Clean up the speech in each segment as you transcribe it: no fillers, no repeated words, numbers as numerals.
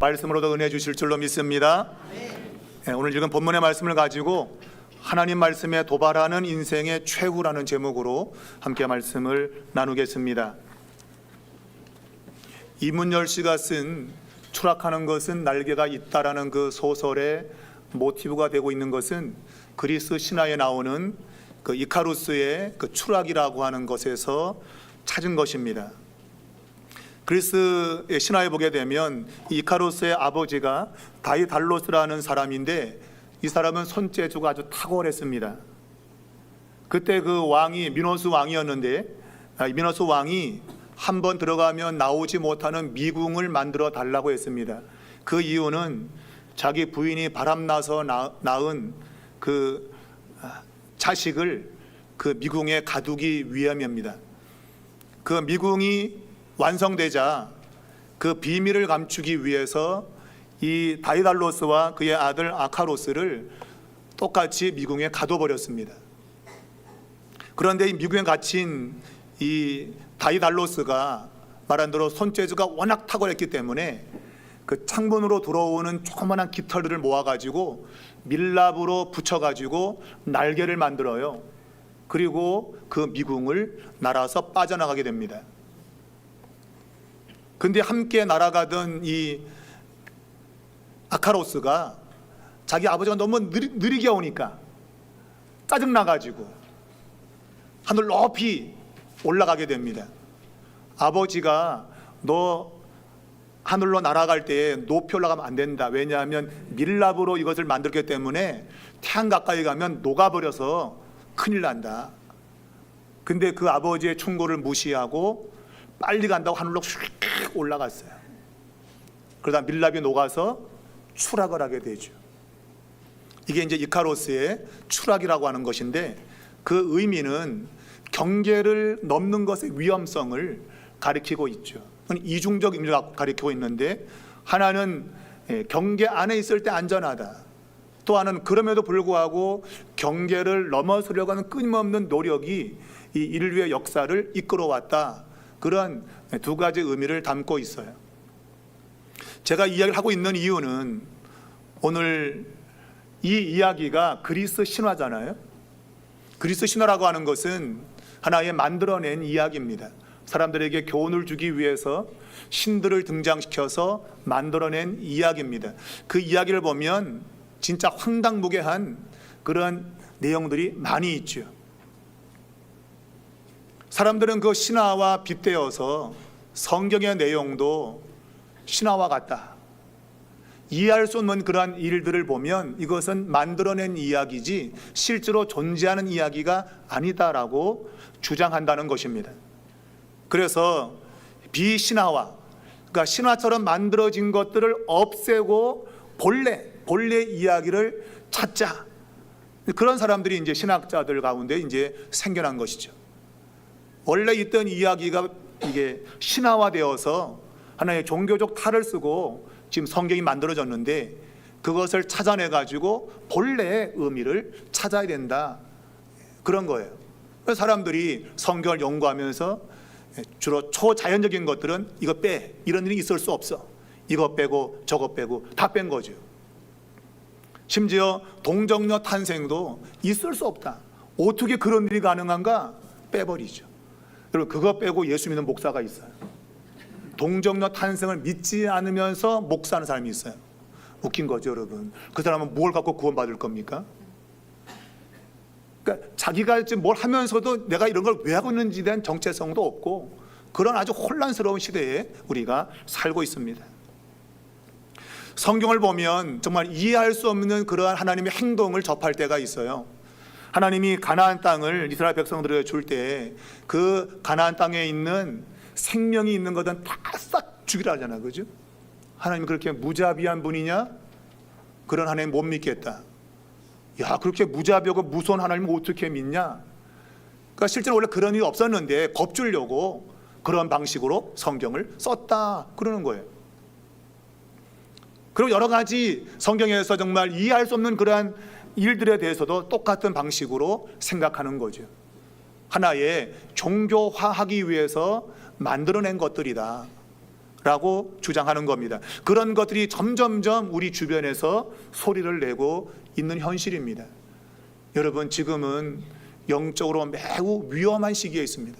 말씀으로도 은혜 주실 줄로 믿습니다. 오늘 읽은 본문의 말씀을 가지고 하나님 말씀에 도발하는 인생의 최후라는 제목으로 함께 말씀을 나누겠습니다. 이문열 씨가 쓴 추락하는 것은 날개가 있다라는 그 소설의 모티브가 되고 있는 것은 그리스 신화에 나오는 그 이카루스의 그 추락이라고 하는 것에서 찾은 것입니다. 그리스의 신화에 보게 되면 이카루스의 아버지가 다이달로스라는 사람인데, 이 사람은 손재주가 아주 탁월했습니다. 그때 그 왕이 미노스 왕이었는데, 미노스 왕이 한번 들어가면 나오지 못하는 미궁을 만들어 달라고 했습니다. 그 이유는 자기 부인이 바람나서 낳은 그 자식을 그 미궁에 가두기 위함입니다. 그 미궁이 완성되자 그 비밀을 감추기 위해서 이 다이달로스와 그의 아들 아카로스를 똑같이 미궁에 가둬버렸습니다. 그런데 이 미궁에 갇힌 이 다이달로스가 말한 대로 손재주가 워낙 탁월했기 때문에 그 창문으로 들어오는 조그만한 깃털들을 모아가지고 밀랍으로 붙여가지고 날개를 만들어요. 그리고 그 미궁을 날아서 빠져나가게 됩니다. 근데 함께 날아가던 이 아카로스가 자기 아버지가 너무 느리게 오니까 짜증나가지고 하늘 높이 올라가게 됩니다. 아버지가 너 하늘로 날아갈 때 높이 올라가면 안 된다. 왜냐하면 밀랍으로 이것을 만들기 때문에 태양 가까이 가면 녹아버려서 큰일 난다. 근데 그 아버지의 충고를 무시하고 빨리 간다고 하늘로 휙 올라갔어요. 그러다 밀랍이 녹아서 추락을 하게 되죠. 이게 이제 이카로스의 추락이라고 하는 것인데, 그 의미는 경계를 넘는 것의 위험성을 가리키고 있죠. 이중적 의미를 가리키고 있는데, 하나는 경계 안에 있을 때 안전하다, 또 하나는 그럼에도 불구하고 경계를 넘어서려고 하는 끊임없는 노력이 이 인류의 역사를 이끌어왔다, 그런 두 가지 의미를 담고 있어요. 제가 이야기를 하고 있는 이유는 오늘 이 이야기가 그리스 신화잖아요. 그리스 신화라고 하는 것은 하나의 만들어낸 이야기입니다. 사람들에게 교훈을 주기 위해서 신들을 등장시켜서 만들어낸 이야기입니다. 그 이야기를 보면 진짜 황당무계한 그런 내용들이 많이 있죠. 사람들은 그 신화와 빗대어서 성경의 내용도 신화와 같다, 이해할 수 없는 그러한 일들을 보면 이것은 만들어낸 이야기지 실제로 존재하는 이야기가 아니다라고 주장한다는 것입니다. 그래서 비신화화, 그러니까 신화처럼 만들어진 것들을 없애고 본래 이야기를 찾자, 그런 사람들이 이제 신학자들 가운데 이제 생겨난 것이죠. 원래 있던 이야기가 이게 신화화되어서 하나의 종교적 탈을 쓰고 지금 성경이 만들어졌는데, 그것을 찾아내 가지고 본래의 의미를 찾아야 된다, 그런 거예요. 사람들이 성경을 연구하면서 주로 초자연적인 것들은 이거 빼, 이런 일이 있을 수 없어, 이거 빼고 저거 빼고 다 뺀 거죠. 심지어 동정녀 탄생도 있을 수 없다, 어떻게 그런 일이 가능한가, 빼버리죠. 여러분, 그거 빼고 예수 믿는 목사가 있어요. 동정녀 탄생을 믿지 않으면서 목사하는 사람이 있어요. 웃긴 거죠, 여러분. 그 사람은 뭘 갖고 구원받을 겁니까? 그러니까 자기가 지금 뭘 하면서도 내가 이런 걸 왜 하고 있는지에 대한 정체성도 없고, 그런 아주 혼란스러운 시대에 우리가 살고 있습니다. 성경을 보면 정말 이해할 수 없는 그러한 하나님의 행동을 접할 때가 있어요. 하나님이 가나안 땅을 이스라엘 백성들에게 줄 때 그 가나안 땅에 있는 생명이 있는 것은 다 싹 죽이라 하잖아, 그죠? 하나님 그렇게 무자비한 분이냐? 그런 하나님 못 믿겠다. 야, 그렇게 무자비하고 무서운 하나님을 어떻게 믿냐? 그러니까 실제로 원래 그런 일이 없었는데 겁주려고 그런 방식으로 성경을 썼다, 그러는 거예요. 그리고 여러 가지 성경에서 정말 이해할 수 없는 그러한 일들에 대해서도 똑같은 방식으로 생각하는 거죠. 하나의 종교화하기 위해서 만들어낸 것들이다. 라고 주장하는 겁니다. 그런 것들이 점점점 우리 주변에서 소리를 내고 있는 현실입니다. 여러분, 지금은 영적으로 매우 위험한 시기에 있습니다.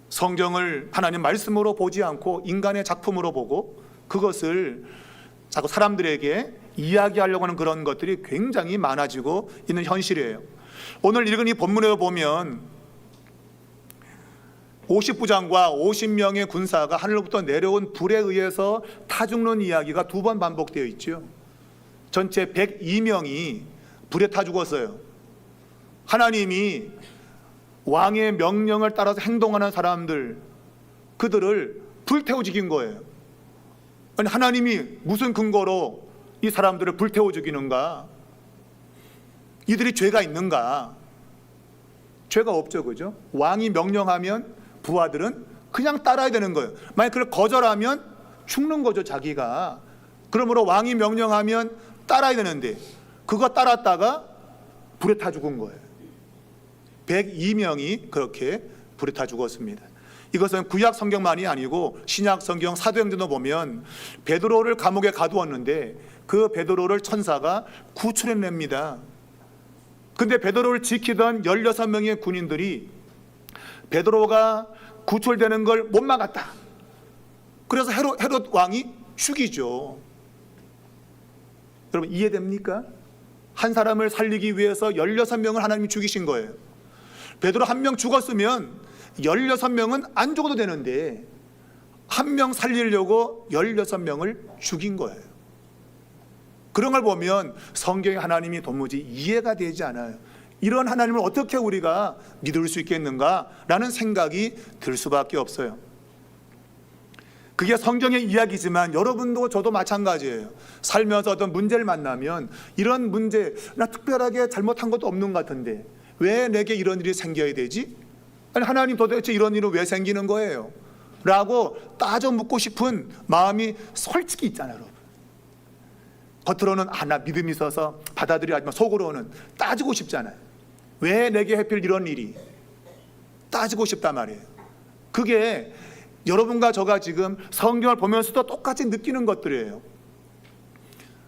성경을 하나님 말씀으로 보지 않고 인간의 작품으로 보고 그것을 자꾸 사람들에게 이야기하려고 하는 그런 것들이 굉장히 많아지고 있는 현실이에요. 오늘 읽은 이 본문에 보면 50부장과 50명의 군사가 하늘로부터 내려온 불에 의해서 타 죽는 이야기가 2번 반복되어 있죠. 전체 102명이 불에 타 죽었어요. 하나님이 왕의 명령을 따라서 행동하는 사람들, 그들을 불태워 죽인 거예요. 아니, 하나님이 무슨 근거로 이 사람들을 불태워 죽이는가? 이들이 죄가 있는가? 죄가 없죠, 그죠? 왕이 명령하면 부하들은 그냥 따라야 되는 거예요. 만약 그걸 거절하면 죽는 거죠, 자기가. 그러므로 왕이 명령하면 따라야 되는데 그거 따랐다가 불에 타 죽은 거예요. 102명이 그렇게 불에 타 죽었습니다. 이것은 구약 성경만이 아니고 신약 성경 사도행전도 보면 베드로를 감옥에 가두었는데 그 베드로를 천사가 구출해냅니다. 근데 베드로를 지키던 16명의 군인들이 베드로가 구출되는 걸 못 막았다. 그래서 헤롯 왕이 죽이죠. 여러분, 이해됩니까? 한 사람을 살리기 위해서 16명을 하나님이 죽이신 거예요. 베드로 한 명 죽었으면 16명은 안 죽어도 되는데 한 명 살리려고 16명을 죽인 거예요. 그런 걸 보면 성경의 하나님이 도무지 이해가 되지 않아요. 이런 하나님을 어떻게 우리가 믿을 수 있겠는가라는 생각이 들 수밖에 없어요. 그게 성경의 이야기지만 여러분도 저도 마찬가지예요. 살면서 어떤 문제를 만나면 이런 문제, 나 특별하게 잘못한 것도 없는 것 같은데 왜 내게 이런 일이 생겨야 되지? 아니, 하나님 도대체 이런 일은 왜 생기는 거예요? 라고 따져 묻고 싶은 마음이 솔직히 있잖아요, 여러분. 겉으로는 나 믿음이 있어서 받아들여야지만 속으로는 따지고 싶잖아요. 왜 내게 하필 이런 일이? 따지고 싶단 말이에요. 그게 여러분과 저가 지금 성경을 보면서도 똑같이 느끼는 것들이에요.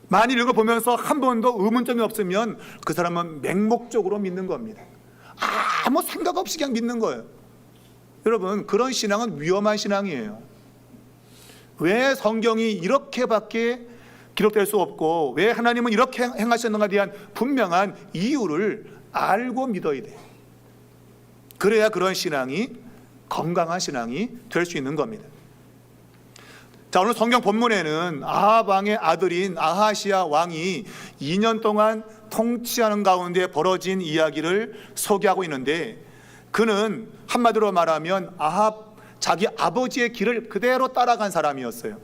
만일 이걸 보면서 한 번도 의문점이 없으면 그 사람은 맹목적으로 믿는 겁니다. 아무 생각 없이 그냥 믿는 거예요. 여러분, 그런 신앙은 위험한 신앙이에요. 왜 성경이 이렇게밖에 기록될 수 없고 왜 하나님은 이렇게 행하셨는가에 대한 분명한 이유를 알고 믿어야 돼요. 그래야 그런 신앙이 건강한 신앙이 될 수 있는 겁니다. 자, 오늘 성경 본문에는 아합 왕의 아들인 아하시야 왕이 2년 동안 통치하는 가운데 벌어진 이야기를 소개하고 있는데, 그는 한마디로 말하면 아합 자기 아버지의 길을 그대로 따라간 사람이었어요.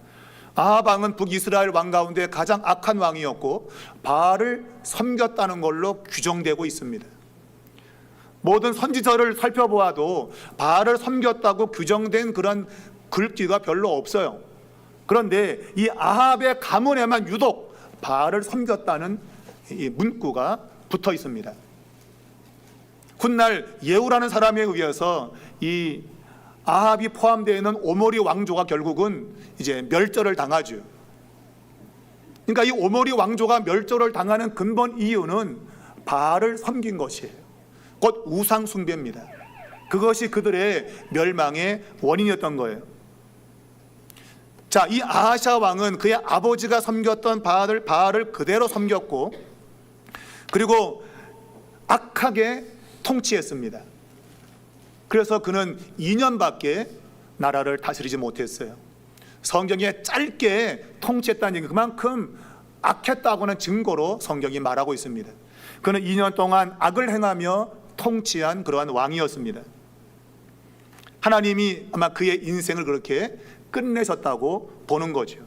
아합 왕은 북이스라엘 왕 가운데 가장 악한 왕이었고 바알을 섬겼다는 걸로 규정되고 있습니다. 모든 선지서를 살펴보아도 바알을 섬겼다고 규정된 그런 글귀가 별로 없어요. 그런데 이 아합의 가문에만 유독 바알을 섬겼다는 이 문구가 붙어 있습니다. 훗날 예후라는 사람에 의해서 이 아합이 포함되어 있는 오므리 왕조가 결국은 이제 멸절을 당하죠. 그러니까 이 오므리 왕조가 멸절을 당하는 근본 이유는 바알을 섬긴 것이에요. 곧 우상 숭배입니다. 그것이 그들의 멸망의 원인이었던 거예요. 자, 이 아하시야 왕은 그의 아버지가 섬겼던 바알을 그대로 섬겼고, 그리고 악하게 통치했습니다. 그래서 그는 2년밖에 나라를 다스리지 못했어요. 성경에 짧게 통치했다는 얘기, 그만큼 악했다고는 증거로 성경이 말하고 있습니다. 그는 2년 동안 악을 행하며 통치한 그러한 왕이었습니다. 하나님이 아마 그의 인생을 그렇게 끝내셨다고 보는 거죠.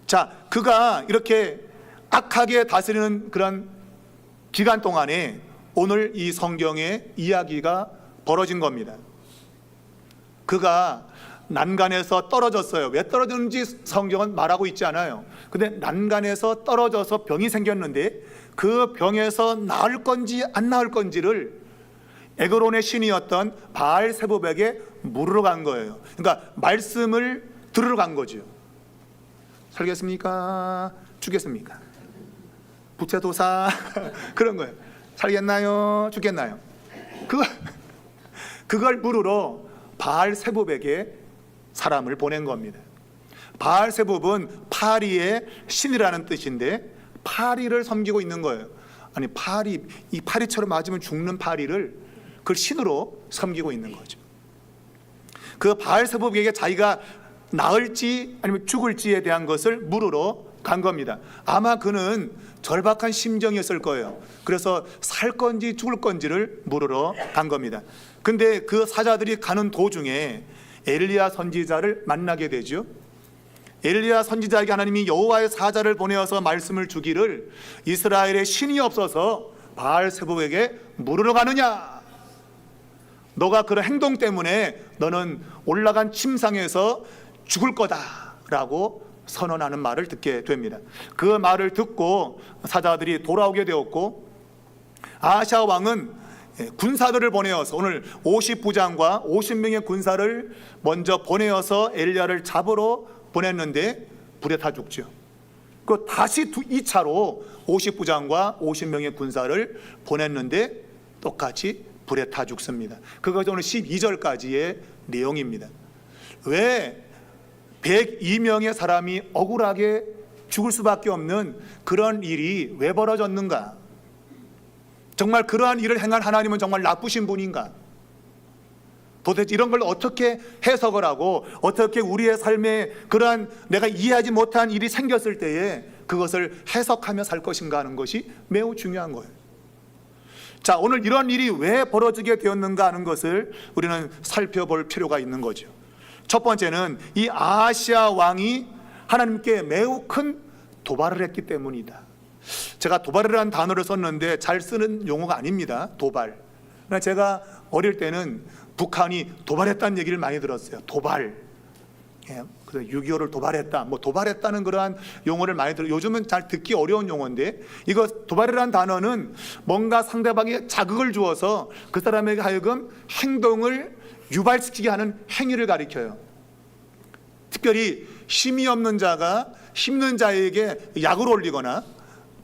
자, 그가 이렇게 악하게 다스리는 그런 기간 동안에 오늘 이 성경의 이야기가 벌어진 겁니다. 그가 난간에서 떨어졌어요. 왜 떨어졌는지 성경은 말하고 있지 않아요. 근데 난간에서 떨어져서 병이 생겼는데 그 병에서 나을 건지 안 나을 건지를 에그론의 신이었던 바알세부백에 물으러 간 거예요. 그러니까 말씀을 들으러 간 거죠. 살겠습니까? 죽겠습니까? 부채도사 그런 거예요. 살겠나요? 죽겠나요? 그걸 물으러 바알세붑에게 사람을 보낸 겁니다. 바알세붑은 파리의 신이라는 뜻인데 파리를 섬기고 있는 거예요. 아니 이 파리처럼 맞으면 죽는 파리를 그 신으로 섬기고 있는 거죠. 그 바알세붑에게 자기가 나을지 아니면 죽을지에 대한 것을 물으러 간 겁니다. 아마 그는 절박한 심정이었을 거예요. 그래서 살 건지 죽을 건지를 물으러 간 겁니다. 근데 그 사자들이 가는 도중에 엘리야 선지자를 만나게 되죠. 엘리야 선지자에게 하나님이 여호와의 사자를 보내어서 말씀을 주기를 이스라엘에 신이 없어서 바알세붑에게 물으러 가느냐? 너가 그런 행동 때문에 너는 올라간 침상에서 죽을 거다라고 선언하는 말을 듣게 됩니다. 그 말을 듣고 사자들이 돌아오게 되었고 아하시아 왕은 군사들을 보내어서 오늘 50부장과 50명의 군사를 먼저 보내어서 엘리야를 잡으러 보냈는데 불에 타 죽죠. 그 다시 2차로 50부장과 50명의 군사를 보냈는데 똑같이 불에 타 죽습니다. 그것이 오늘 12절까지의 내용입니다. 왜 102명의 사람이 억울하게 죽을 수밖에 없는 그런 일이 왜 벌어졌는가? 정말 그러한 일을 행한 하나님은 정말 나쁘신 분인가? 도대체 이런 걸 어떻게 해석을 하고 어떻게 우리의 삶에 그러한 내가 이해하지 못한 일이 생겼을 때에 그것을 해석하며 살 것인가 하는 것이 매우 중요한 거예요. 자, 오늘 이런 일이 왜 벌어지게 되었는가 하는 것을 우리는 살펴볼 필요가 있는 거죠. 첫 번째는 이 아하시아 왕이 하나님께 매우 큰 도발을 했기 때문이다. 제가 도발이라는 단어를 썼는데 잘 쓰는 용어가 아닙니다. 도발. 제가 어릴 때는 북한이 도발했다는 얘기를 많이 들었어요. 도발. 그래서 6.25를 도발했다. 뭐 도발했다는 그러한 용어를 많이 들어요. 요즘은 잘 듣기 어려운 용어인데 이거 도발이라는 단어는 뭔가 상대방에 자극을 주어서 그 사람에게 하여금 행동을 유발시키게 하는 행위를 가리켜요. 특별히 힘이 없는 자가 힘든 자에게 약을 올리거나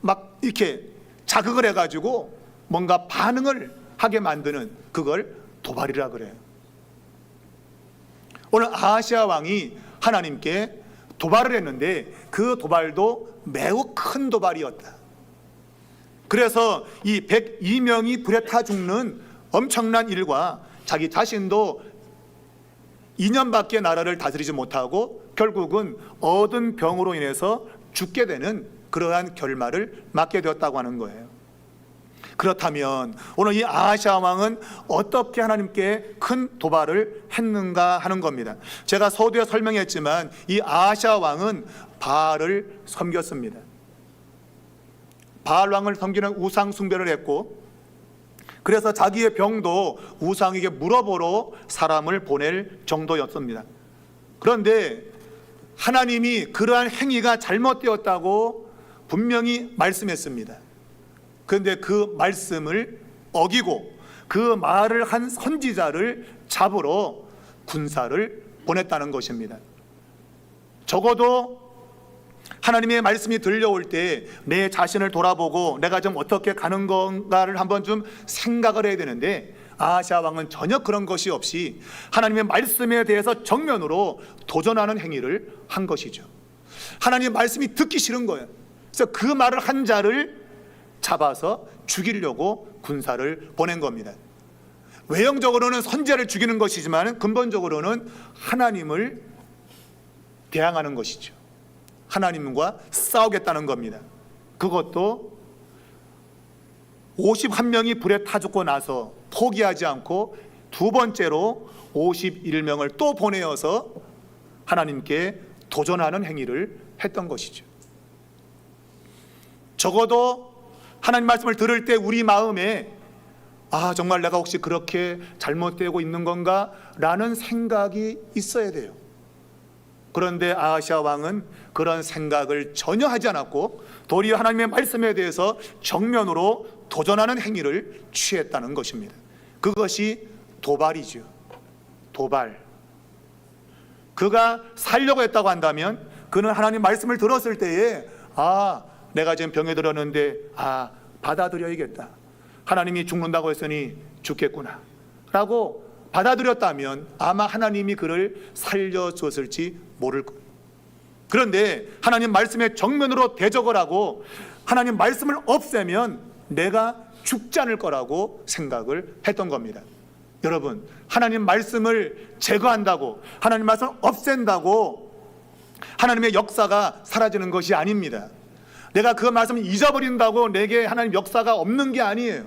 막 이렇게 자극을 해가지고 뭔가 반응을 하게 만드는 그걸 도발이라 그래요. 오늘 아하시아 왕이 하나님께 도발을 했는데 그 도발도 매우 큰 도발이었다. 그래서 이 102명이 불에 타 죽는 엄청난 일과 자기 자신도 2년밖에 나라를 다스리지 못하고 결국은 얻은 병으로 인해서 죽게 되는 그러한 결말을 맞게 되었다고 하는 거예요. 그렇다면 오늘 이 아하시아 왕은 어떻게 하나님께 큰 도발을 했는가 하는 겁니다. 제가 서두에 설명했지만 이 아하시아 왕은 바알을 섬겼습니다. 바알 왕을 섬기는 우상 숭배를 했고 그래서 자기의 병도 우상에게 물어보러 사람을 보낼 정도였습니다. 그런데 하나님이 그러한 행위가 잘못되었다고 분명히 말씀했습니다. 그런데 그 말씀을 어기고 그 말을 한 선지자를 잡으러 군사를 보냈다는 것입니다. 적어도 하나님의 말씀이 들려올 때 내 자신을 돌아보고 내가 좀 어떻게 가는 건가를 한번 좀 생각을 해야 되는데 아하시아 왕은 전혀 그런 것이 없이 하나님의 말씀에 대해서 정면으로 도전하는 행위를 한 것이죠. 하나님의 말씀이 듣기 싫은 거예요. 그래서 그 말을 한 자를 잡아서 죽이려고 군사를 보낸 겁니다. 외형적으로는 선지자를 죽이는 것이지만 근본적으로는 하나님을 대항하는 것이죠. 하나님과 싸우겠다는 겁니다. 그것도 51명이 불에 타 죽고 나서 포기하지 않고 두 번째로 51명을 또 보내어서 하나님께 도전하는 행위를 했던 것이죠. 적어도 하나님 말씀을 들을 때 우리 마음에 정말 내가 혹시 그렇게 잘못되고 있는 건가? 라는 생각이 있어야 돼요. 그런데 아하시아 왕은 그런 생각을 전혀 하지 않았고 도리어 하나님의 말씀에 대해서 정면으로 도전하는 행위를 취했다는 것입니다. 그것이 도발이죠. 도발. 그가 살려고 했다고 한다면 그는 하나님 말씀을 들었을 때에 내가 지금 병에 들었는데 받아들여야겠다. 하나님이 죽는다고 했으니 죽겠구나 라고 받아들였다면 아마 하나님이 그를 살려줬을지 모를 거예요. 그런데 하나님 말씀에 정면으로 대적을 하고 하나님 말씀을 없애면 내가 죽지 않을 거라고 생각을 했던 겁니다. 여러분, 하나님 말씀을 제거한다고, 하나님 말씀을 없앤다고 하나님의 역사가 사라지는 것이 아닙니다. 내가 그 말씀을 잊어버린다고 내게 하나님 역사가 없는 게 아니에요.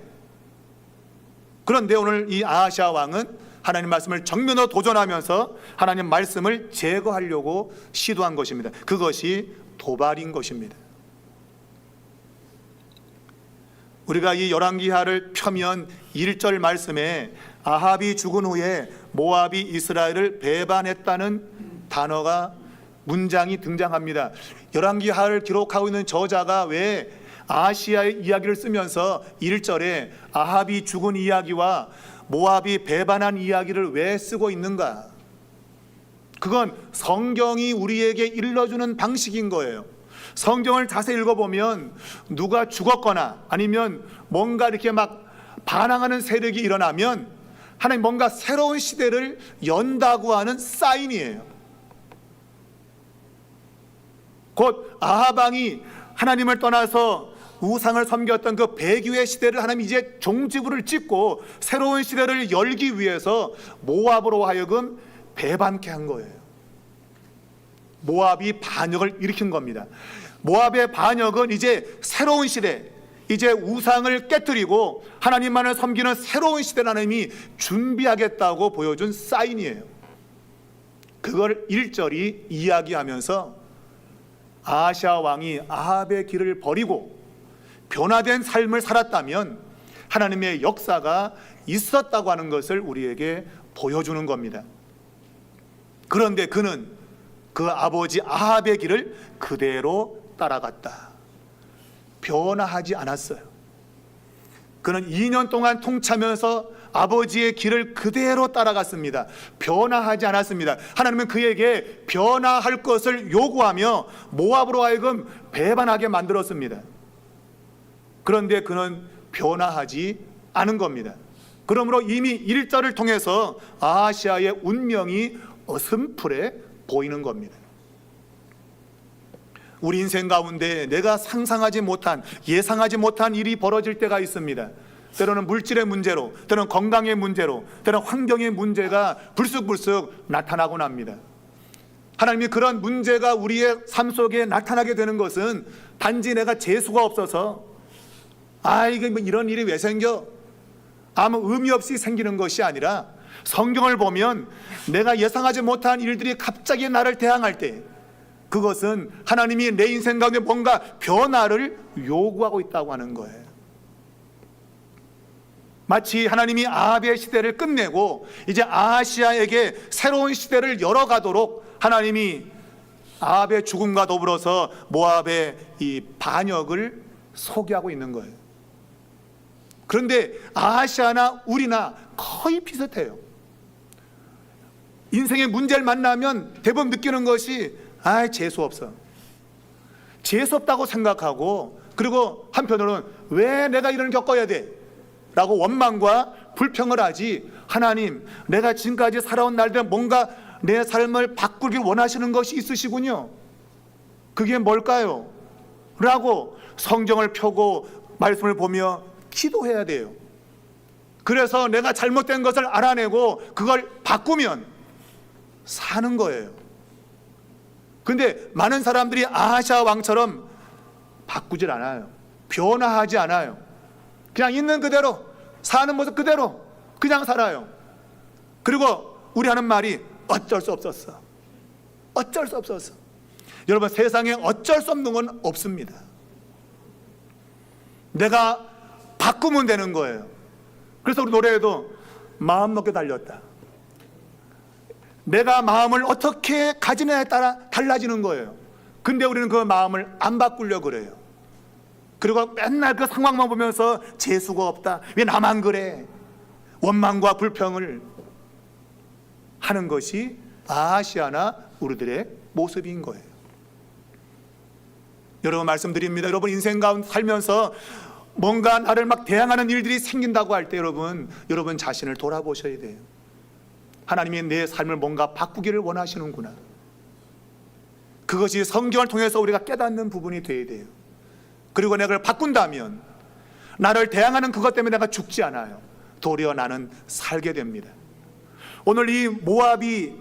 그런데 오늘 이 아하시아 왕은 하나님 말씀을 정면으로 도전하면서 하나님 말씀을 제거하려고 시도한 것입니다. 그것이 도발인 것입니다. 우리가 이 열왕기하를 펴면 1절 말씀에 아합이 죽은 후에 모압이 이스라엘을 배반했다는 단어가 문장이 등장합니다. 열왕기하를 기록하고 있는 저자가 왜 아하시아의 이야기를 쓰면서 1절에 아합이 죽은 이야기와 모압이 배반한 이야기를 왜 쓰고 있는가? 그건 성경이 우리에게 일러주는 방식인 거예요. 성경을 자세히 읽어보면 누가 죽었거나 아니면 뭔가 이렇게 막 반항하는 세력이 일어나면 하나님 뭔가 새로운 시대를 연다고 하는 사인이에요. 곧 아합 왕이 하나님을 떠나서 우상을 섬겼던 그 배교의 시대를 하나님 이제 종지부를 찍고 새로운 시대를 열기 위해서 모압으로 하여금 배반케 한 거예요. 모압이 반역을 일으킨 겁니다. 모압의 반역은 이제 새로운 시대, 이제 우상을 깨뜨리고 하나님만을 섬기는 새로운 시대를 하나님이 준비하겠다고 보여준 사인이에요. 그걸 1절이 이야기하면서 아하시아 왕이 아합의 길을 버리고 변화된 삶을 살았다면 하나님의 역사가 있었다고 하는 것을 우리에게 보여주는 겁니다. 그런데 그는 그 아버지 아합의 길을 그대로 따라갔다. 변화하지 않았어요. 그는 2년 동안 통치하면서 아버지의 길을 그대로 따라갔습니다. 변화하지 않았습니다. 하나님은 그에게 변화할 것을 요구하며 모압으로 하여금 배반하게 만들었습니다. 그런데 그는 변화하지 않은 겁니다. 그러므로 이미 1절을 통해서 아하시아의 운명이 어슴푸레 보이는 겁니다. 우리 인생 가운데 내가 상상하지 못한, 예상하지 못한 일이 벌어질 때가 있습니다. 때로는 물질의 문제로, 때로는 건강의 문제로, 때로는 환경의 문제가 불쑥불쑥 나타나곤 합니다. 하나님이 그런 문제가 우리의 삶 속에 나타나게 되는 것은 단지 내가 재수가 없어서 이게 뭐 이런 일이 왜 생겨? 아무 의미 없이 생기는 것이 아니라 성경을 보면 내가 예상하지 못한 일들이 갑자기 나를 대항할 때 그것은 하나님이 내 인생 가운데 뭔가 변화를 요구하고 있다고 하는 거예요. 마치 하나님이 아합의 시대를 끝내고 이제 아하시아에게 새로운 시대를 열어가도록 하나님이 아합의 죽음과 더불어서 모압의 이 반역을 소개하고 있는 거예요. 그런데 아하시아나 우리나 거의 비슷해요. 인생의 문제를 만나면 대부분 느끼는 것이 재수없어, 재수없다고 생각하고, 그리고 한편으로는 왜 내가 이런 겪어야 돼? 라고 원망과 불평을 하지, 하나님 내가 지금까지 살아온 날들 뭔가 내 삶을 바꾸길 원하시는 것이 있으시군요. 그게 뭘까요? 라고 성경을 펴고 말씀을 보며 기도해야 돼요. 그래서 내가 잘못된 것을 알아내고 그걸 바꾸면 사는 거예요. 근데 많은 사람들이 아하시아 왕처럼 바꾸질 않아요. 변화하지 않아요. 그냥 있는 그대로, 사는 모습 그대로 그냥 살아요. 그리고 우리 하는 말이 어쩔 수 없었어, 어쩔 수 없었어. 여러분, 세상에 어쩔 수 없는 건 없습니다. 내가 바꾸면 되는 거예요. 그래서 우리 노래에도 마음 먹게 달렸다. 내가 마음을 어떻게 가지느냐에 따라 달라지는 거예요. 근데 우리는 그 마음을 안 바꾸려고 그래요. 그리고 맨날 그 상황만 보면서 재수가 없다, 왜 나만 그래, 원망과 불평을. 하는 것이 아하시아나 우리들의 모습인 거예요. 여러분 말씀드립니다. 여러분 인생 가운데 살면서 뭔가 나를 막 대항하는 일들이 생긴다고 할 때 여러분 자신을 돌아보셔야 돼요. 하나님이 내 삶을 뭔가 바꾸기를 원하시는구나. 그것이 성경을 통해서 우리가 깨닫는 부분이 되어야 돼요. 그리고 내가 그걸 바꾼다면 나를 대항하는 그것 때문에 내가 죽지 않아요. 도리어 나는 살게 됩니다. 오늘 이 모압이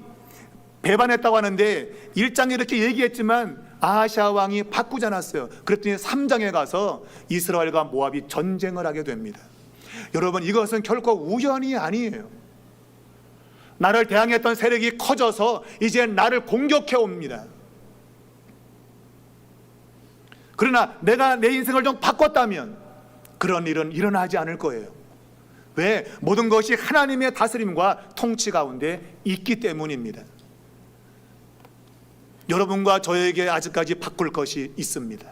배반했다고 하는데 1장에 이렇게 얘기했지만 아하시아 왕이 바꾸지 않았어요. 그랬더니 3장에 가서 이스라엘과 모압이 전쟁을 하게 됩니다. 여러분 이것은 결코 우연이 아니에요. 나를 대항했던 세력이 커져서 이제 나를 공격해 옵니다. 그러나 내가 내 인생을 좀 바꿨다면 그런 일은 일어나지 않을 거예요. 왜? 모든 것이 하나님의 다스림과 통치 가운데 있기 때문입니다. 여러분과 저에게 아직까지 바꿀 것이 있습니다.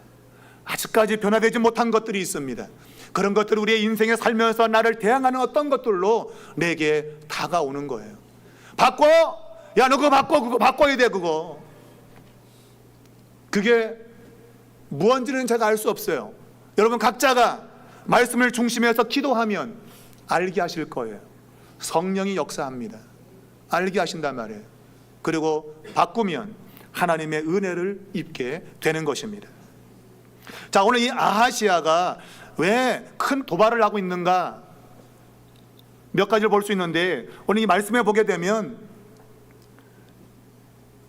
아직까지 변화되지 못한 것들이 있습니다. 그런 것들을 우리의 인생에 살면서 나를 대항하는 어떤 것들로 내게 다가오는 거예요. 바꿔! 야, 너 그거 바꿔! 그거 바꿔야 돼, 그거. 그게 무언지는 제가 알 수 없어요. 여러분 각자가 말씀을 중심해서 기도하면 알게 하실 거예요. 성령이 역사합니다. 알게 하신단 말이에요. 그리고 바꾸면 하나님의 은혜를 입게 되는 것입니다. 자, 오늘 이 아하시아가 왜 큰 도발을 하고 있는가 몇 가지를 볼 수 있는데, 오늘 이 말씀에 보게 되면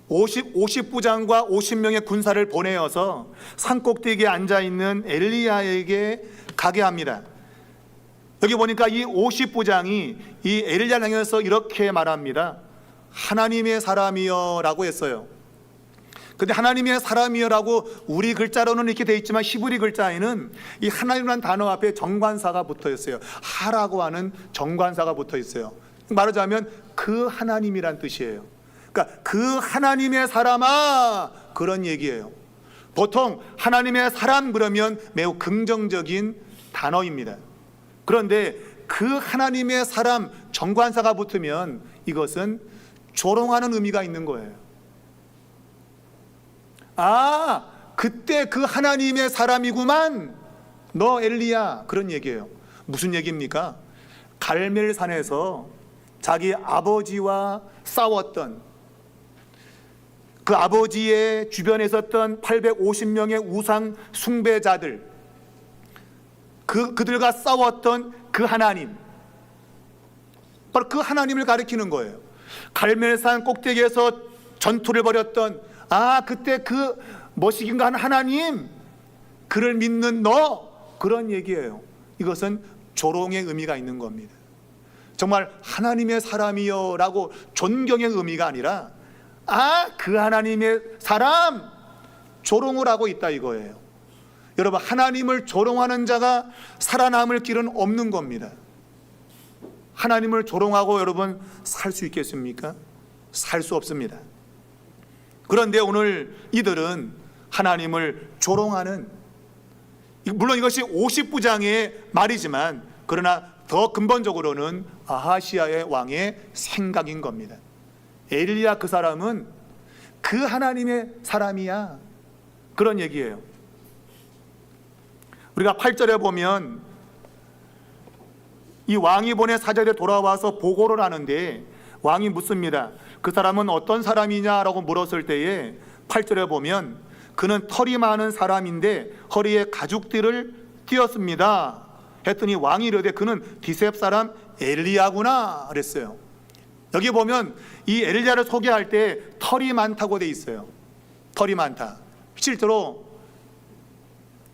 50부장과 50명의 군사를 보내어서 산꼭대기에 앉아있는 엘리야에게 가게 합니다. 여기 보니까 이 50부장이 이 엘리야를 향해서 이렇게 말합니다. 하나님의 사람이여 라고 했어요. 근데 하나님의 사람이여라고 우리 글자로는 이렇게 돼 있지만 히브리 글자에는 이 하나님이라는 단어 앞에 정관사가 붙어 있어요. 하라고 하는 정관사가 붙어 있어요. 말하자면 그 하나님이란 뜻이에요. 그러니까 그 하나님의 사람아, 그런 얘기예요. 보통 하나님의 사람 그러면 매우 긍정적인 단어입니다. 그런데 그 하나님의 사람 정관사가 붙으면 이것은 조롱하는 의미가 있는 거예요. 아, 그때 그 하나님의 사람이구만 너 엘리야, 그런 얘기예요. 무슨 얘기입니까? 갈멜산에서 자기 아버지와 싸웠던 그 아버지의 주변에 있었던 850명의 우상 숭배자들, 그들과 싸웠던 그 하나님, 바로 그 하나님을 가리키는 거예요. 갈멜산 꼭대기에서 전투를 벌였던, 아, 그때 그 뭐시긴가 하는 하나님, 그를 믿는 너, 그런 얘기예요. 이것은 조롱의 의미가 있는 겁니다. 정말 하나님의 사람이여 라고 존경의 의미가 아니라, 아, 그 하나님의 사람, 조롱을 하고 있다 이거예요. 여러분, 하나님을 조롱하는 자가 살아남을 길은 없는 겁니다. 하나님을 조롱하고 여러분 살 수 있겠습니까? 살 수 없습니다. 그런데 오늘 이들은 하나님을 조롱하는, 물론 이것이 50부장의 말이지만 그러나 더 근본적으로는 아하시아의 왕의 생각인 겁니다. 엘리야 그 사람은 그 하나님의 사람이야, 그런 얘기예요. 우리가 8절에 보면 이 왕이 보낸 사절에 돌아와서 보고를 하는데 왕이 묻습니다. 그 사람은 어떤 사람이냐라고 물었을 때에 8절에 보면 그는 털이 많은 사람인데 허리에 가죽띠를 띄었습니다 했더니 왕이 이르되 그는 디셉 사람 엘리야구나 그랬어요. 여기 보면 이 엘리야를 소개할 때 털이 많다고 돼 있어요. 털이 많다. 실제로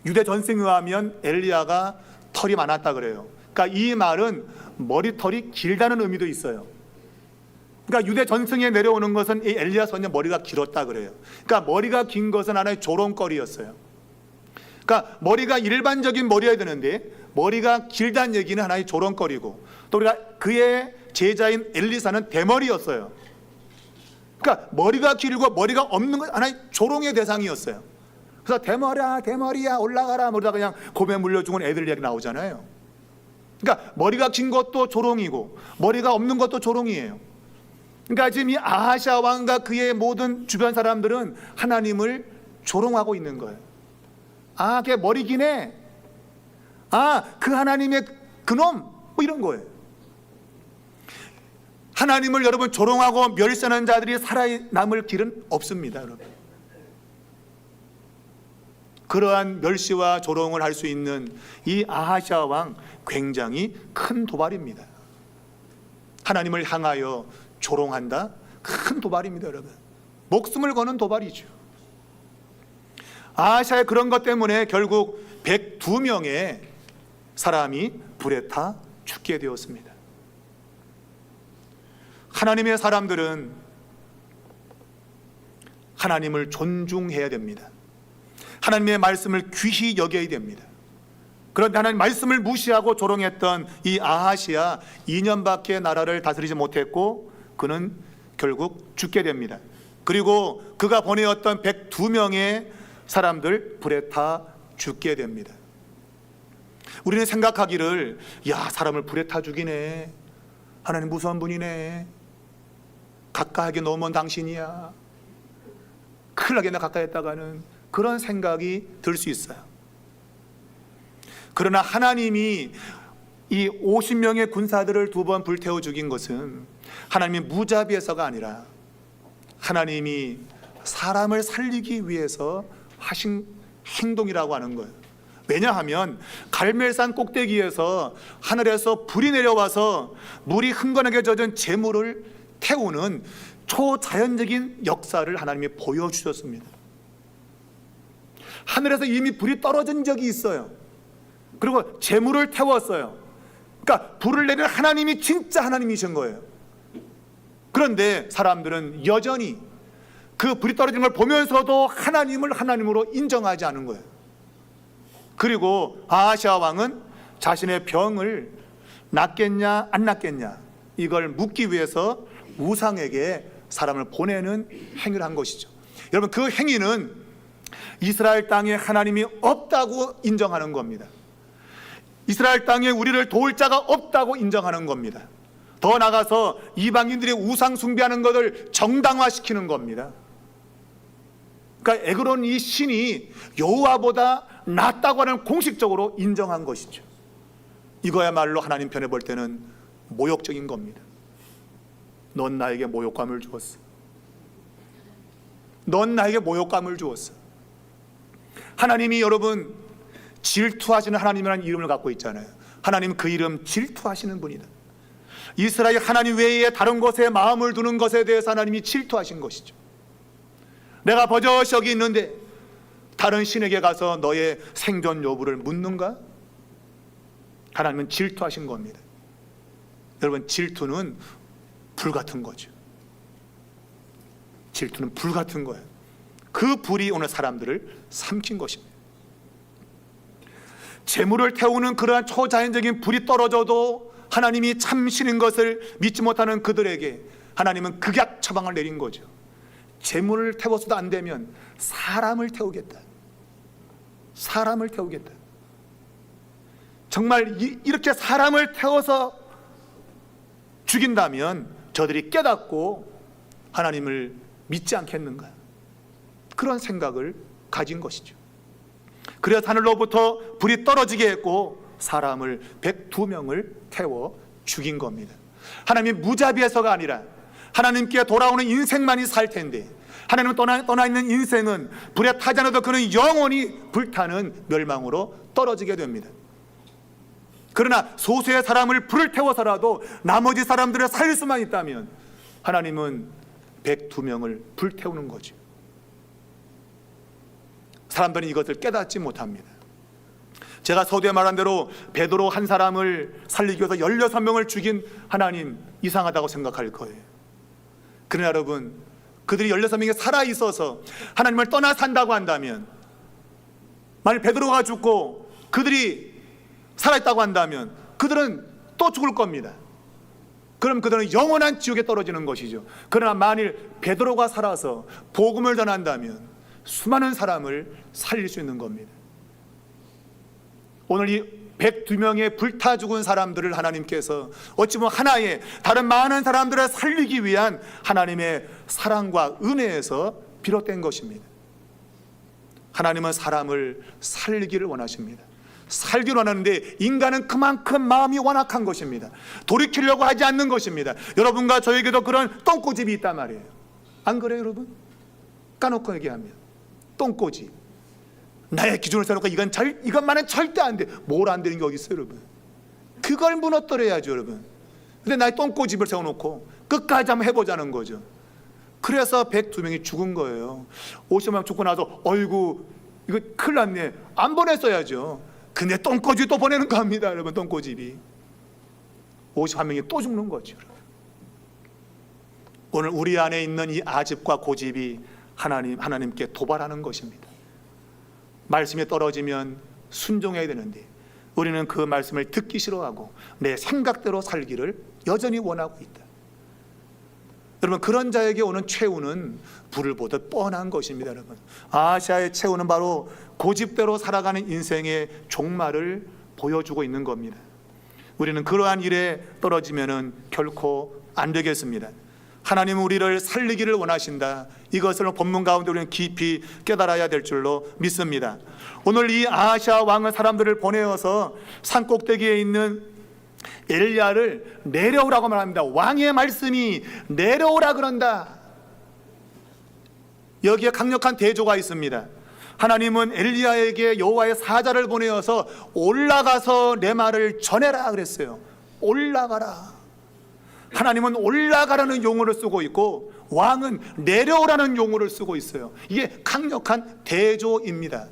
유대 전승에 의하면 엘리야가 털이 많았다 그래요. 그러니까 이 말은 머리털이 길다는 의미도 있어요. 그러니까 유대 전승에 내려오는 것은 이 엘리야 선지자 머리가 길었다 그래요. 그러니까 머리가 긴 것은 하나의 조롱거리였어요. 그러니까 머리가 일반적인 머리여야 되는데 머리가 길다는 얘기는 하나의 조롱거리고, 또 우리가 그의 제자인 엘리사는 대머리였어요. 그러니까 머리가 길고 머리가 없는 건 하나의 조롱의 대상이었어요. 그래서 대머리야 올라가라 모르다 그냥 곰에 물려 죽은 애들 이야기 나오잖아요. 그러니까 머리가 긴 것도 조롱이고 머리가 없는 것도 조롱이에요. 그러니까 지금 이 아하시아 왕과 그의 모든 주변 사람들은 하나님을 조롱하고 있는 거예요. 아, 걔 머리 기네. 아, 그 하나님의 그놈. 뭐 이런 거예요. 하나님을 여러분 조롱하고 멸시하는 자들이 살아남을 길은 없습니다, 여러분. 그러한 멸시와 조롱을 할 수 있는 이 아하시아 왕, 굉장히 큰 도발입니다. 하나님을 향하여 조롱한다? 큰 도발입니다, 여러분. 목숨을 거는 도발이죠. 아하시아의 그런 것 때문에 결국 102명의 사람이 불에 타 죽게 되었습니다. 하나님의 사람들은 하나님을 존중해야 됩니다. 하나님의 말씀을 귀히 여겨야 됩니다. 그런데 하나님 말씀을 무시하고 조롱했던 이 아하시아 2년밖에 나라를 다스리지 못했고 그는 결국 죽게 됩니다. 그리고 그가 보내었던 102명의 사람들 불에 타 죽게 됩니다. 우리는 생각하기를, 야, 사람을 불에 타 죽이네. 하나님 무서운 분이네. 가까이하게 놓으면 당신이야. 큰일 나겠네, 가까이 했다가는. 그런 생각이 들 수 있어요. 그러나 하나님이 이 50명의 군사들을 2번 불태워 죽인 것은 하나님이 무자비해서가 아니라 하나님이 사람을 살리기 위해서 하신 행동이라고 하는 거예요. 왜냐하면 갈멜산 꼭대기에서 하늘에서 불이 내려와서 물이 흥건하게 젖은 재물을 태우는 초자연적인 역사를 하나님이 보여주셨습니다. 하늘에서 이미 불이 떨어진 적이 있어요. 그리고 재물을 태웠어요. 그러니까 불을 내리는 하나님이 진짜 하나님이신 거예요. 그런데 사람들은 여전히 그 불이 떨어지는 걸 보면서도 하나님을 하나님으로 인정하지 않은 거예요. 그리고 아하시아 왕은 자신의 병을 낫겠냐 안 낫겠냐 이걸 묻기 위해서 우상에게 사람을 보내는 행위를 한 것이죠. 여러분, 그 행위는 이스라엘 땅에 하나님이 없다고 인정하는 겁니다. 이스라엘 땅에 우리를 도울 자가 없다고 인정하는 겁니다. 더 나아가서 이방인들이 우상 숭배하는 것을 정당화시키는 겁니다. 그러니까 에그론 이 신이 여호와보다 낫다고 하는 공식적으로 인정한 것이죠. 이거야말로 하나님 편에 볼 때는 모욕적인 겁니다. 넌 나에게 모욕감을 주었어. 넌 나에게 모욕감을 주었어. 하나님이 여러분 질투하시는 하나님이라는 이름을 갖고 있잖아요. 하나님 그 이름 질투하시는 분이다. 이스라엘 하나님 외에 다른 것에 마음을 두는 것에 대해서 하나님이 질투하신 것이죠. 내가 버젓이 여기 있는데 다른 신에게 가서 너의 생존 여부를 묻는가? 하나님은 질투하신 겁니다. 여러분, 질투는 불 같은 거죠. 질투는 불 같은 거예요. 그 불이 오늘 사람들을 삼킨 것입니다. 재물을 태우는 그러한 초자연적인 불이 떨어져도 하나님이 참신인 것을 믿지 못하는 그들에게 하나님은 극약 처방을 내린 거죠. 재물을 태워서도 안 되면 사람을 태우겠다. 사람을 태우겠다. 정말 이렇게 사람을 태워서 죽인다면 저들이 깨닫고 하나님을 믿지 않겠는가? 그런 생각을 가진 것이죠. 그래서 하늘로부터 불이 떨어지게 했고 사람을 102명을 태워 죽인 겁니다. 하나님이 무자비해서가 아니라 하나님께 돌아오는 인생만이 살 텐데 하나님은 떠나 있는 인생은 불에 타지 않아도 그는 영원히 불타는 멸망으로 떨어지게 됩니다. 그러나 소수의 사람을 불을 태워서라도 나머지 사람들을 살릴 수만 있다면 하나님은 102명을 불태우는 거죠. 사람들은 이것을 깨닫지 못합니다. 제가 서두에 말한 대로 베드로 한 사람을 살리기 위해서 16명을 죽인 하나님 이상하다고 생각할 거예요. 그러나 여러분, 그들이 16명이 살아있어서 하나님을 떠나 산다고 한다면, 만약 베드로가 죽고 그들이 살아있다고 한다면 그들은 또 죽을 겁니다. 그럼 그들은 영원한 지옥에 떨어지는 것이죠. 그러나 만일 베드로가 살아서 복음을 전한다면 수많은 사람을 살릴 수 있는 겁니다. 오늘 이 102명의 불타 죽은 사람들을 하나님께서 어찌 보면 하나의 다른 많은 사람들을 살리기 위한 하나님의 사랑과 은혜에서 비롯된 것입니다. 하나님은 사람을 살리기를 원하십니다. 살기를 원하는데 인간은 그만큼 마음이 완악한 것입니다. 돌이키려고 하지 않는 것입니다. 여러분과 저에게도 그런 똥꼬집이 있단 말이에요. 안 그래요, 여러분? 까놓고 얘기하면 똥꼬집. 나의 기준을 세워놓고 이것만은 절대 안 돼. 뭘 안 되는 게 어디 있어요, 여러분? 그걸 무너뜨려야죠, 여러분. 근데 나의 똥꼬집을 세워놓고 끝까지 한번 해보자는 거죠. 그래서 102명이 죽은 거예요. 50명 죽고 나서 어이구 이거 큰일 났네, 안 보냈어야죠. 근데 똥꼬집이 또 보내는 겁니다, 여러분. 똥꼬집이 51명이 또 죽는 거죠, 여러분. 오늘 우리 안에 있는 이 아집과 고집이 하나님께 도발하는 것입니다. 말씀이 떨어지면 순종해야 되는데 우리는 그 말씀을 듣기 싫어하고 내 생각대로 살기를 여전히 원하고 있다. 여러분, 그런 자에게 오는 최후는 불을 보듯 뻔한 것입니다. 여러분, 아시아의 최후는 바로 고집대로 살아가는 인생의 종말을 보여주고 있는 겁니다. 우리는 그러한 일에 떨어지면은 결코 안 되겠습니다. 하나님은 우리를 살리기를 원하신다. 이것을 본문 가운데 우리는 깊이 깨달아야 될 줄로 믿습니다. 오늘 이 아하시아 왕은 사람들을 보내어서 산꼭대기에 있는 엘리야를 내려오라고 말합니다. 왕의 말씀이 내려오라 그런다. 여기에 강력한 대조가 있습니다. 하나님은 엘리야에게 여호와의 사자를 보내어서 올라가서 내 말을 전해라 그랬어요. 올라가라. 하나님은 올라가라는 용어를 쓰고 있고 왕은 내려오라는 용어를 쓰고 있어요. 이게 강력한 대조입니다.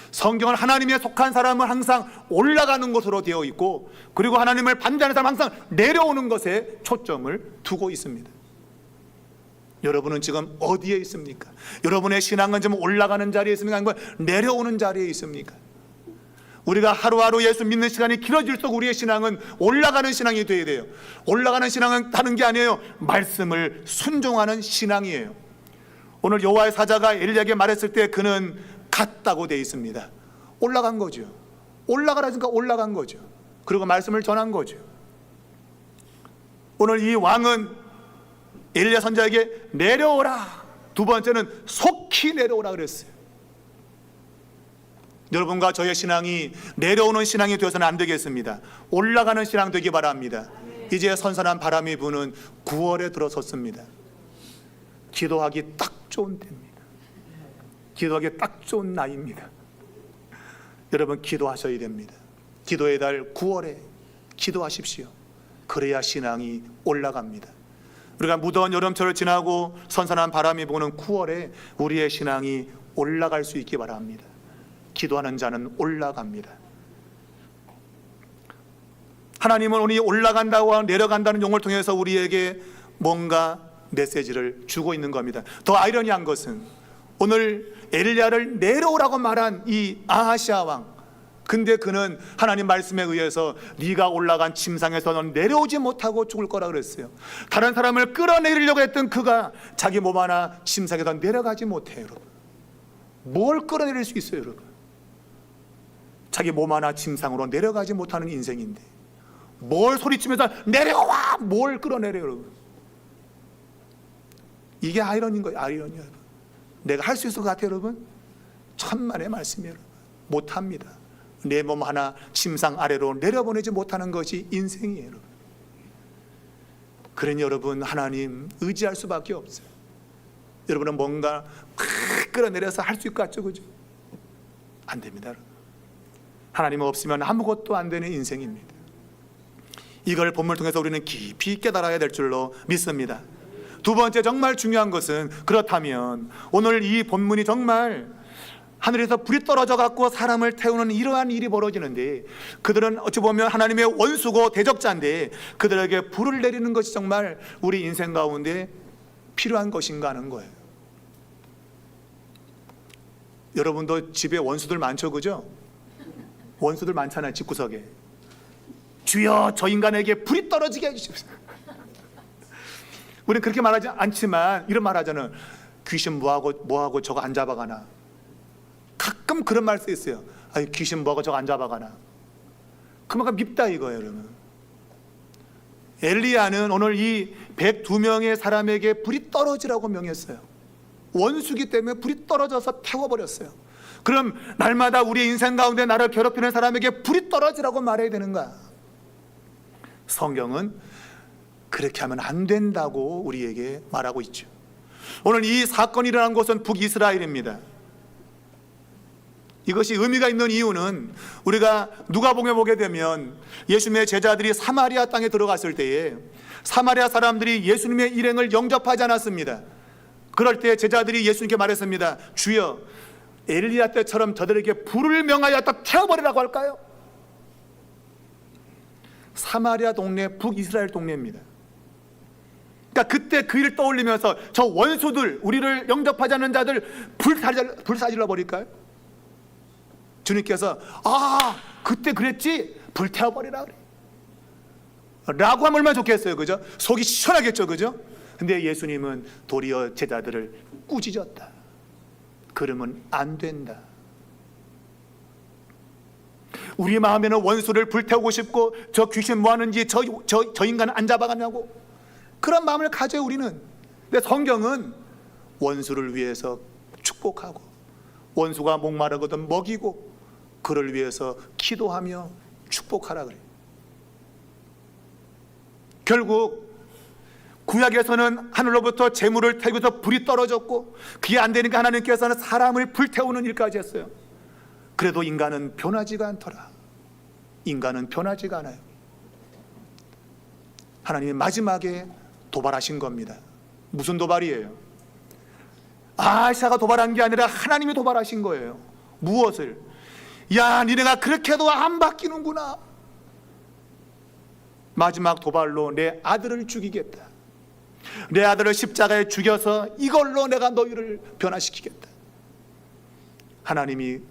성경은 하나님에 속한 사람은 항상 올라가는 것으로 되어 있고, 그리고 하나님을 반대하는 사람은 항상 내려오는 것에 초점을 두고 있습니다. 여러분은 지금 어디에 있습니까? 여러분의 신앙은 지금 올라가는 자리에 있습니까? 아니면 내려오는 자리에 있습니까? 우리가 하루하루 예수 믿는 시간이 길어질수록 우리의 신앙은 올라가는 신앙이 되어야 돼요. 올라가는 신앙은 다른 게 아니에요. 말씀을 순종하는 신앙이에요. 오늘 여호와의 사자가 엘리야에게 말했을 때 그는 갔다고 되어 있습니다. 올라간 거죠. 올라가라니까 올라간 거죠. 그리고 말씀을 전한 거죠. 오늘 이 왕은 엘리야 선지자에게 내려오라. 두 번째는 속히 내려오라 그랬어요. 여러분과 저의 신앙이 내려오는 신앙이 되어서는 안 되겠습니다. 올라가는 신앙 되기 바랍니다. 이제 선선한 바람이 부는 9월에 들어섰습니다. 기도하기 딱 좋은 때입니다. 기도하기 딱 좋은 나이입니다. 여러분, 기도하셔야 됩니다. 기도의 달 9월에 기도하십시오. 그래야 신앙이 올라갑니다. 우리가 무더운 여름철을 지나고 선선한 바람이 부는 9월에 우리의 신앙이 올라갈 수 있기 바랍니다. 기도하는 자는 올라갑니다. 하나님은 오늘 올라간다고 내려간다는 용어를 통해서 우리에게 뭔가 메시지를 주고 있는 겁니다. 더 아이러니한 것은 오늘 엘리야를 내려오라고 말한 이 아하시아 왕, 근데 그는 하나님 말씀에 의해서 네가 올라간 침상에서 넌 내려오지 못하고 죽을 거라 그랬어요. 다른 사람을 끌어내리려고 했던 그가 자기 몸 하나 침상에서 내려가지 못해요. 여러분, 뭘 끌어내릴 수 있어요? 여러분, 자기 몸 하나 침상으로 내려가지 못하는 인생인데 뭘 소리치면서 내려와, 뭘 끌어내려요? 여러분, 이게 아이러니인 거예요. 아이러니예요. 여러분, 내가 할 수 있을 것 같아요? 여러분, 천만의 말씀이에요. 여러분, 못합니다. 내 몸 하나 침상 아래로 내려보내지 못하는 것이 인생이에요. 여러분, 그러니 여러분, 하나님 의지할 수밖에 없어요. 여러분은 뭔가 끌어내려서 할 수 있을 것 같죠? 그죠? 안 됩니다. 여러분, 하나님 없으면 아무것도 안 되는 인생입니다. 이걸 본문을 통해서 우리는 깊이 깨달아야 될 줄로 믿습니다. 두 번째, 정말 중요한 것은, 그렇다면 오늘 이 본문이 정말 하늘에서 불이 떨어져 갖고 사람을 태우는 이러한 일이 벌어지는데, 그들은 어찌 보면 하나님의 원수고 대적자인데 그들에게 불을 내리는 것이 정말 우리 인생 가운데 필요한 것인가 하는 거예요. 여러분도 집에 원수들 많죠? 그죠? 원수들 많잖아요. 집구석에. 주여, 저 인간에게 불이 떨어지게 해주십시오. 우리는 그렇게 말하지 않지만 이런 말 하잖아요. 귀신 뭐하고 저거 안 잡아가나. 가끔 그런 말 쓰였어요. 아유, 귀신 뭐하고 저거 안 잡아가나. 그만큼 밉다 이거예요. 여러분, 엘리야는 오늘 이 102명의 사람에게 불이 떨어지라고 명했어요. 원수기 때문에 불이 떨어져서 태워버렸어요. 그럼 날마다 우리의 인생 가운데 나를 괴롭히는 사람에게 불이 떨어지라고 말해야 되는가? 성경은 그렇게 하면 안 된다고 우리에게 말하고 있죠. 오늘 이 사건이 일어난 곳은 북이스라엘입니다. 이것이 의미가 있는 이유는 우리가 누가복음에 보게 되면 예수님의 제자들이 사마리아 땅에 들어갔을 때에 사마리아 사람들이 예수님의 일행을 영접하지 않았습니다. 그럴 때 제자들이 예수님께 말했습니다. 주여, 엘리야 때처럼 저들에게 불을 명하여 딱 태워버리라고 할까요? 사마리아 동네, 북이스라엘 동네입니다. 그러니까 그때 그 일을 떠올리면서 저 원수들, 우리를 영접하지 않는 자들 불사질러 버릴까요? 주님께서 그때 그랬지? 불태워버리라 그래 라고 하면 얼마나 좋겠어요, 그죠? 속이 시원하겠죠, 그죠? 근데 예수님은 도리어 제자들을 꾸짖었다. 그러면 안 된다. 우리 마음에는 원수를 불태우고 싶고, 저 귀신 뭐 하는지, 저 인간은 안 잡아가냐고, 그런 마음을 가져요 우리는. 근데 성경은 원수를 위해서 축복하고, 원수가 목마르거든 먹이고, 그를 위해서 기도하며 축복하라 그래요. 결국 구약에서는 하늘로부터 재물을 태우고서 불이 떨어졌고, 그게 안 되니까 하나님께서는 사람을 불태우는 일까지 했어요. 그래도 인간은 변하지가 않더라. 인간은 변하지가 않아요. 하나님이 마지막에 도발하신 겁니다. 무슨 도발이에요? 아샤가 도발한 게 아니라 하나님이 도발하신 거예요. 무엇을? 야, 니네가 그렇게 해도 안 바뀌는구나. 마지막 도발로 내 아들을 죽이겠다. 내 아들을 십자가에 죽여서 이걸로 내가 너희를 변화시키겠다. 하나님이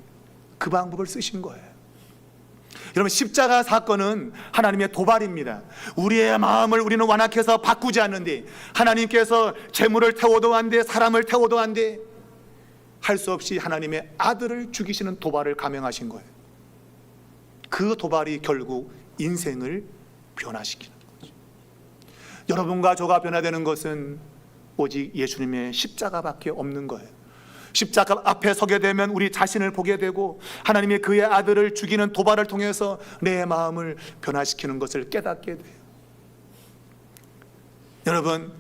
그 방법을 쓰신 거예요. 여러분, 십자가 사건은 하나님의 도발입니다. 우리의 마음을 우리는 완악해서 바꾸지 않는데, 하나님께서 재물을 태워도 안 돼, 사람을 태워도 안 돼, 할 수 없이 하나님의 아들을 죽이시는 도발을 감행하신 거예요. 그 도발이 결국 인생을 변화시키는 거죠. 여러분과 저가 변화되는 것은 오직 예수님의 십자가밖에 없는 거예요. 십자가 앞에 서게 되면 우리 자신을 보게 되고, 하나님이 그의 아들을 죽이는 도발을 통해서 내 마음을 변화시키는 것을 깨닫게 돼요. 여러분,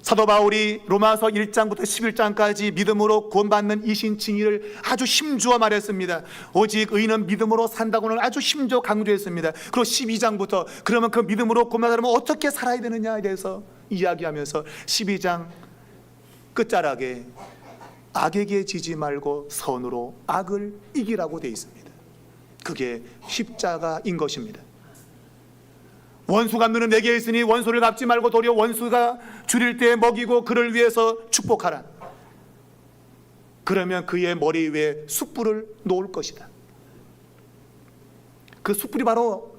사도 바울이 로마서 1장부터 11장까지 믿음으로 구원받는 이신 칭의를 아주 힘주어 말했습니다. 오직 의인은 믿음으로 산다고는 아주 힘주어 강조했습니다. 그리고 12장부터 그러면 그 믿음으로 구원받는 사람은 어떻게 살아야 되느냐에 대해서 이야기하면서 12장 끝자락에 악에게 지지 말고 선으로 악을 이기라고 되어 있습니다. 그게 십자가인 것입니다. 원수 갚는 내게 있으니 원수를 갚지 말고 도리어 원수가 줄일 때 먹이고 그를 위해서 축복하라. 그러면 그의 머리 위에 숯불을 놓을 것이다. 그 숯불이 바로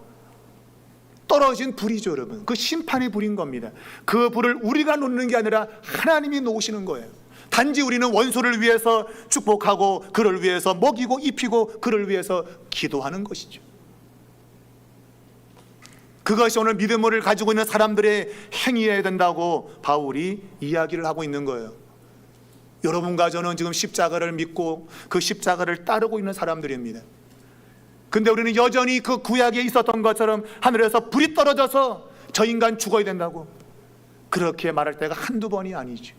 떨어진 불이죠, 여러분. 그 심판의 불인 겁니다. 그 불을 우리가 놓는 게 아니라 하나님이 놓으시는 거예요. 단지 우리는 원수를 위해서 축복하고 그를 위해서 먹이고 입히고 그를 위해서 기도하는 것이죠. 그것이 오늘 믿음을 가지고 있는 사람들의 행위여야 된다고 바울이 이야기를 하고 있는 거예요. 여러분과 저는 지금 십자가를 믿고 그 십자가를 따르고 있는 사람들입니다. 근데 우리는 여전히 그 구약에 있었던 것처럼 하늘에서 불이 떨어져서 저 인간 죽어야 된다고 그렇게 말할 때가 한두 번이 아니죠.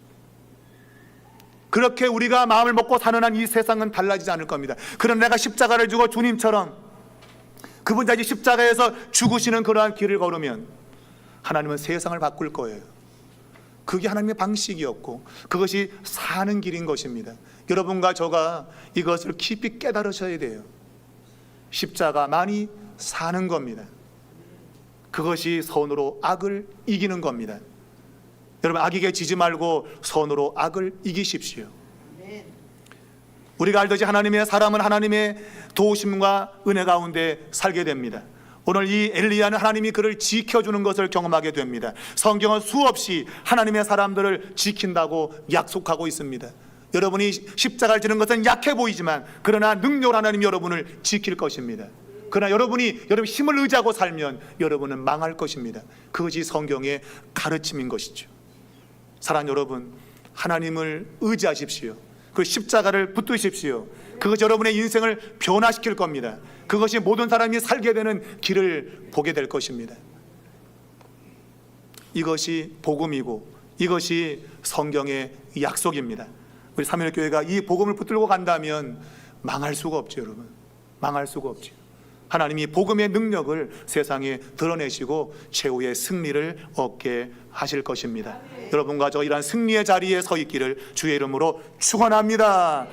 그렇게 우리가 마음을 먹고 사는 한 이 세상은 달라지지 않을 겁니다. 그러나 내가 십자가를 지고 주님처럼 그분 자기 십자가에서 죽으시는 그러한 길을 걸으면 하나님은 세상을 바꿀 거예요. 그게 하나님의 방식이었고 그것이 사는 길인 것입니다. 여러분과 저가 이것을 깊이 깨달으셔야 돼요. 십자가만이 사는 겁니다. 그것이 선으로 악을 이기는 겁니다. 여러분, 악에게 지지 말고 선으로 악을 이기십시오. 우리가 알듯이 하나님의 사람은 하나님의 도우심과 은혜 가운데 살게 됩니다. 오늘 이 엘리야는 하나님이 그를 지켜주는 것을 경험하게 됩니다. 성경은 수없이 하나님의 사람들을 지킨다고 약속하고 있습니다. 여러분이 십자가를 지는 것은 약해 보이지만 그러나 능력으로 하나님이 여러분을 지킬 것입니다. 그러나 여러분 힘을 의지하고 살면 여러분은 망할 것입니다. 그것이 성경의 가르침인 것이죠. 사랑하는 여러분, 하나님을 의지하십시오. 그 십자가를 붙드십시오. 그것이 여러분의 인생을 변화시킬 겁니다. 그것이 모든 사람이 살게 되는 길을 보게 될 것입니다. 이것이 복음이고 이것이 성경의 약속입니다. 우리 삼일교회가 이 복음을 붙들고 간다면 망할 수가 없죠, 여러분. 망할 수가 없죠. 하나님이 복음의 능력을 세상에 드러내시고 최후의 승리를 얻게 하실 것입니다. 여러분과 저 이러한 승리의 자리에 서 있기를 주의 이름으로 축원합니다.